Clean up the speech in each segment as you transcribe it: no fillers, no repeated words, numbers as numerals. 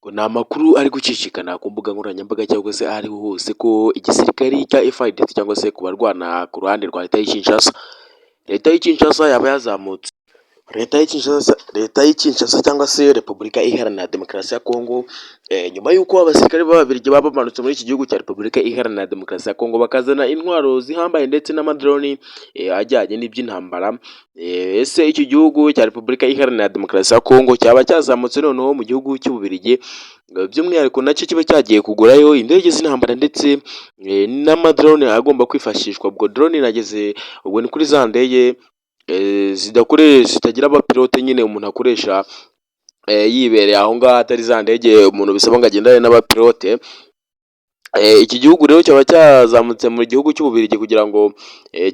Ngo ni amakuru ari gucicikana ku mbuga nkoranyambaga cyangwa se aho ariho hose ko igisirikare cya FARDC cyangwa se ku barwana ku ruhande rwa leta y'i Kinshasa yaba yazamutse. Leta y'i Kinshasa cyangwa se Repubulika Iharanira Demokarasi ya Kongo, nyuma y'uko abasirikare b'Ababiligi baba bamanutse muri iki gihugu cya Repubulika Iharanira Demokarasi ya Kongo bakazana intwaro zihambaye ndetse n'amadroni ajyanye n'iby'intambara. Ese iki gihugu cya Repubulika Iharanira Demokarasi ya Kongo cyaba cyazamutse noneho mu gihugu cy'Ububiligi, by'umwihariko nacyo kiba cyagiye kugurayo indege z'intambara ndetse n'amadrone agomba kwifashishwa. Ubwo drone nageze ubwo ni kuri za ndege zitagira abapilote, nyine umuntu akoresha yibereye aho ngaho, atari za ndege umuntu bisaba ngo agendane n'abapilote. Iki gihugu rero cyaba cyazamutse mu gihugu cy'Ububiligi kugira ngo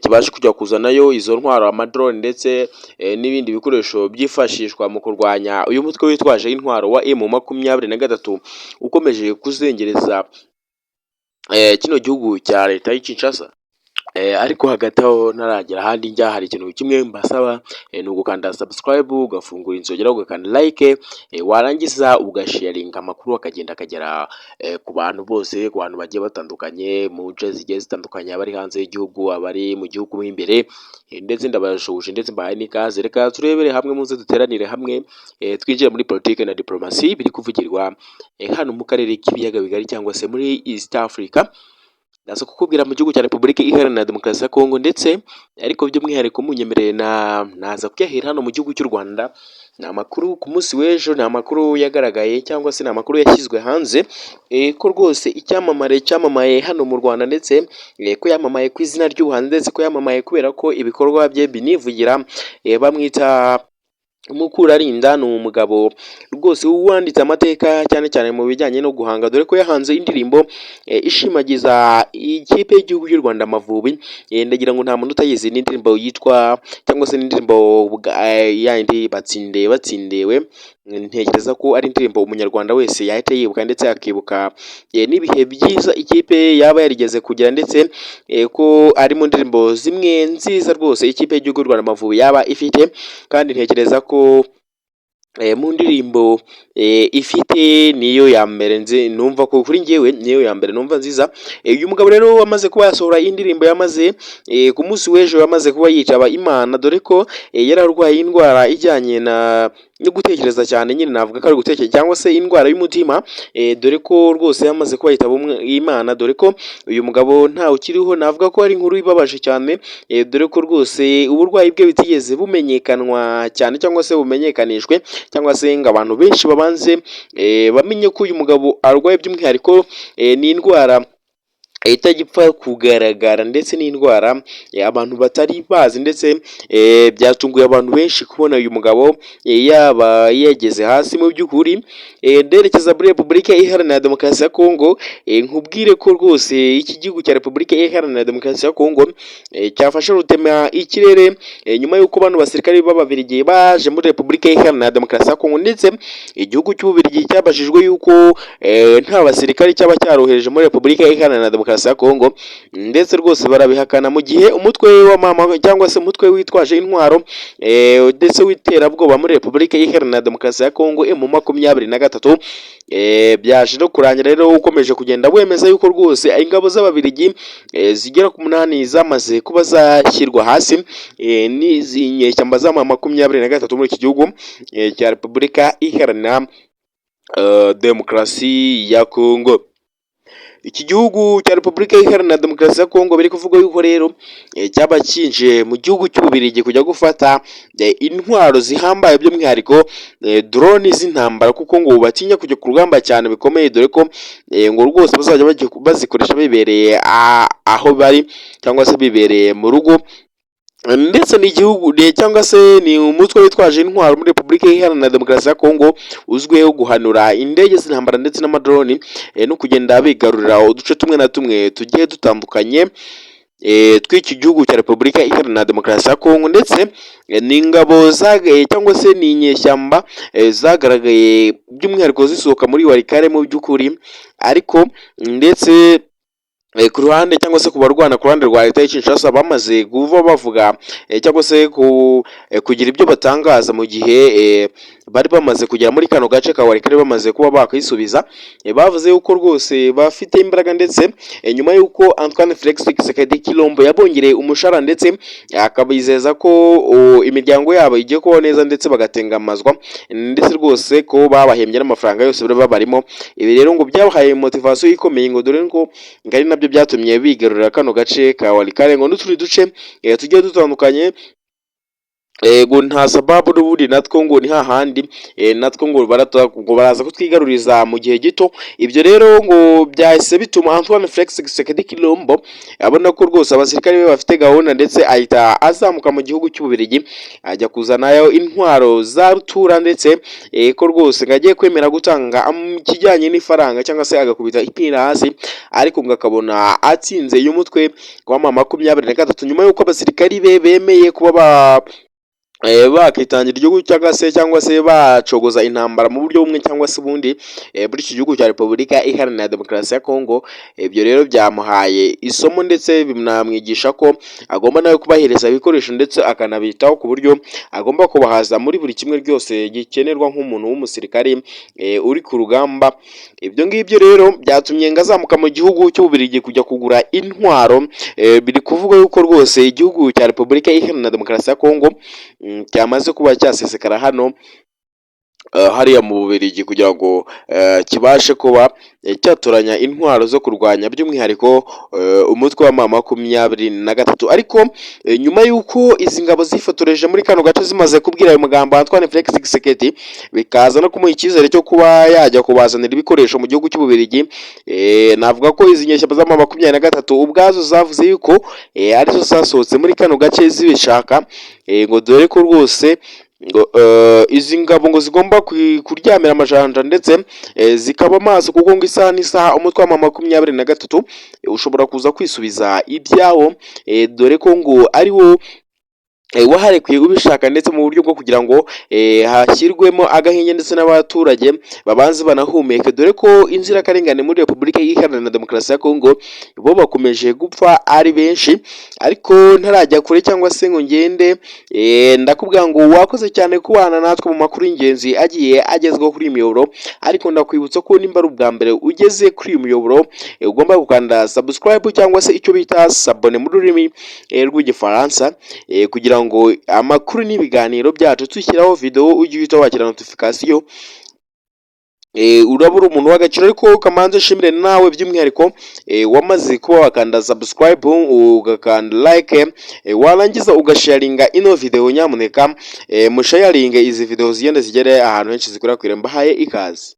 kibashe kujya kuzanayo izo ntwaro, amadrone ndetse n'ibindi bikoresho byifashishwa mu kurwanya uyu mutwe witwaje intwaro wa M23 ukomeje kuzengereza kino gihugu cya leta y'i Kinshasa. Ariko hagati aho ntaragera ahandi njya, hari ikintu kimwe mbasaba, ni ugukanda subscribe, ugafungura inzogera, ugakanda like, warangiza ugasharinga amakuru akagenda akagera ku bantu bose, ku bantu bagiye batandukanye mu nce zigiye zitandukanye, abari hanze y'igihugu, abari mu gihugu mo imbere, ndetse ndabashoboje ndetse mbahaye n'ikaze. Reka turebere hamwe, muze duteranire hamwe, twinjire muri politike na diplomasi biri kuvugirwa hano mu karere k'ibiyaga bigari cyangwa se muri East Africa. Ndaza kukubwira mu gihugu cya Repubulika Iharanira Demokarasi ya Kongo, ndetse ariko by'umwihariko munyemerere naza kuyahera hano mu gihugu cy'u Rwanda. Ni amakuru ku munsi w'ejo, ni amakuru yagaragaye cyangwa se ni amakuru yashyizwe hanze, ko rwose icyamamare cyamamaye hano mu Rwanda, ndetse ko yamamaye ku izina ry'ubuhanzi, ndetse ko yamamaye kubera ko ibikorwa bye binivugira. Bamwita Mukurarinda, ni umugabo rwose wanditse amateka cyane cyane mu bijyanye no guhanga, dore ko yahanze indirimbo ishimagiza ikipe y'igihugu y'u Rwanda Amavubi. Ndagira ngo nta muntu utayizi, n'indirimbo yitwa cyangwa se n'indirimbo yandi batsindewe. Ntekereza ko ari indirimbo umunyarwanda wese yahita yibuka, ndetse akibuka n'ibihe byiza ikipe yaba yarigeze kugira, ndetse ko ari mu ndirimbo zimwe nziza rwose ikipe y'igihugu y'u Rwanda Amavubi yaba ifite. Kandi ntekereza ko mu ndirimbo ifite niyo ya mbere numva ko kuri njyewe niyo ya mbere numva nziza. Uyu mugabo rero wamaze kuba yasohora indirimbo, yamaze ku munsi w'ejo yamaze kuba yitaba Imana, dore ko yari arwaye indwara ijyanye no gutekereza cyane, nyine navuga ko ari gutekereza cyangwa se indwara y'umutima, dore ko rwose yamaze kuba yitaba Imana, dore ko uyu mugabo ntawe ukiriho. Navuga ko ari inkuru ibabaje cyane, dore ko rwose uburwayi bwe bitigeze bumenyekanwa cyane cyangwa se bumenyekanishwe, cyangwa se ngo abantu benshi babanze bamenye ko uyu mugabo arwaye. By'umwihariko ni indwara itagipfa kugaragara, ndetse n'indwara abantu batari bazi, ndetse byatunguye abantu benshi kubona uyu mugabo yaba yageze hasi. Mu by'ukuri nderekeza muri Repubulika Iharanira Demokarasi ya Kongo, nkubwire ko rwose iki gihugu cya Repubulika Iharanira Demokarasi ya Kongo cyafashe rutema ikirere nyuma y'uko bano basirikare b'Ababiligi baje muri Repubulika Iharanira Demokarasi ya Kongo, ndetse igihugu cy'Ububiligi cyabajijwe yuko nta basirikare cyaba cyarohereje muri Repubulika Iharanira Demokarasi ya Kongo, ndetse rwose barabihakana, mu gihe umutwe w'amama cyangwa se umutwe witwaje intwaro ndetse w'iterabwoba muri Repubulika Iharanira Demokarasi ya Kongo M23 byaje no kurangira rero ukomeje kugenda wemeza yuko rwose ingabo z'Ababiligi zigera ku 8 zamaze kuba zashyirwa hasi n'izi nyeshyamba za M23 muri iki gihugu cya Repubulika Iharanira Demokarasi ya Kongo. Iki gihugu cya Repubulika Iharanira Demokarasi ya Kongo biri kuvuga yuko rero cyaba kinje mu gihugu cy'Ububiligi kujya gufata intwaro zihambaye, by'umwihariko drone z'intambara, kuko ngo batinya kujya ku rugamba cyane bikomeye, dore ko ngo rwose bazajya bazikoresha bibereye aho bari cyangwa se bibereye mu rugo. Ndetse n'igihugu cyangwa se ni umutwe witwaje intwaro muri Repubulika Iharanira Demokarasi ya Kongo uzwiho guhanura indege z'intambara ndetse n'amadroni, no kugenda bigarurira uduce tumwe na tumwe tugiye dutandukanye tw'iki gihugu cya Repubulika Iharanira Demokarasi ya Kongo. Ndetse n'ingabo zagaye cyangwa se ni inyeshyamba zagaragaye by'umwihariko zisohoka muri Warikare mu by'ukuri, ariko ndetse ku ruhande cyangwa se ku barwana ku ruhande rwa leta y'i Kinshasa bamaze kuva bavuga cyangwa se kugira ibyo batangaza, mu gihe bari bamaze kugera muri kano gace ka Walikale bamaze kuba bakisubiza, bavuze yuko rwose bafite imbaraga ndetse nyuma yuko Antoine Felix Tshisekedi Tshilombo yabongereye umushahara ndetse akabizeza ko imiryango yabo igiye kubaho neza ndetse bagatengamazwa ndetse rwose ko babahembye n'amafaranga yose bari babarimo. Ibi rero ngo byabahaye motivation ikomeye ngo dore ngo ngari nabyo byatumye bigarurira kano gace ka Walikale ngo n'utundi duce tugiye dutandukanye. Ngo nta sababu n'ubundi natwo ngo ni hahandi natwo ngo baraza kutwigaruriza mu gihe gito. Ibyo rero ngo byahise bituma Antoine Felix Tshisekedi Tshilombo abona ko rwose abasirikare be bafite gahunda ndetse ahita azamuka mu gihugu cy'Ububiligi ajya kuzanayo intwaro za rutura ndetse ko rwose ngagiye kwemera gutanga kijyanye n'ifaranga cyangwa se agakubita ipira hasi, ariko ngo akabona atsinze y'umutwe wa M23 nyuma y'uko abasirikari be bemeye kuba bakitangira igihugu cyangwa se bacogoza intambara mu buryo bumwe cyangwa se ubundi muri iki gihugu cya Repubulika Iharanira Demokarasi ya Kongo. Ibyo rero byamuhaye isomo ndetse binamwigisha ko agomba nawe kubahereza ibikoresho ndetse akanabitaho ku buryo agomba kubahaza muri buri kimwe ryose gikenerwa nk'umuntu w'umusirikari uri ku rugamba. Ibyo ngibyo rero byatumye ngo azamuka mu gihugu cy'Ububiligi kujya kugura intwaro. Biri kuvuga yuko rwose igihugu cya Repubulika Iharanira Demokarasi ya Kongo cyamaze kuba cyasesekara hano hariya mu Bubiligi kugira ngo kibashe kuba cyatoranya intwaro zo kurwanya by'umwihariko umutwe wa M23. Ariko nyuma y'uko izi ngabo zifotoreje muri kano gace zimaze kubwira ayo magambo Antoine Felix Tshisekedi, bikaza no kumuha icyizere cyo kuba yajya kubazanira ibikoresho mu gihugu cy'Ububiligi. Navuga ko izi nyeshyamba za M23 ubwazo zavuze yuko arizo zasohotse muri kano gace zibishaka, ngo dore ko rwose ngo izi ngabo ngo zigomba kuryamira amajanja ndetse zikaba maso, kuko ngo isaha n'isaha umutwe wa M23 ushobora kuza kwisubiza ibyawo, dore ko ngo ari wo waharekuye ubishaka ndetse mu buryo bwo kugira ngo hashyirwemo agahinge ndetse n'abaturage babanze banahumeke, dore ko inzirakarengane muri Repubulika Iharanira Demokarasi ya Kongo bo bakomeje gupfa ari benshi. Ariko ntarajya kure cyangwa se ngo ngende, ndakubwira ngo wakoze cyane kubana natwe mu makuru y'ingenzi agiye agezweho kuri imiyoboro, ariko ndakwibutsa ko nimba ari ubwa mbere ugeze kuri uyu muyoboro ugomba gukanda subscribe cyangwa se icyo bita s'abonner mu rurimi rw'igifaransa, kugira ngo amakuru n'ibiganiro byacu dushyiraho video ujye uhita wakira notification. Urabura umuntu w'agaciro. Ariko kamanze shimire nawe by'umwihariko wamaze kuba wakanda subscribe ugakanda like, warangiza ugasharinga ino video. Nyamuneka musharinge izi video zigende zigere ahantu henshi zikwirakwira. Mbahaye ikaze.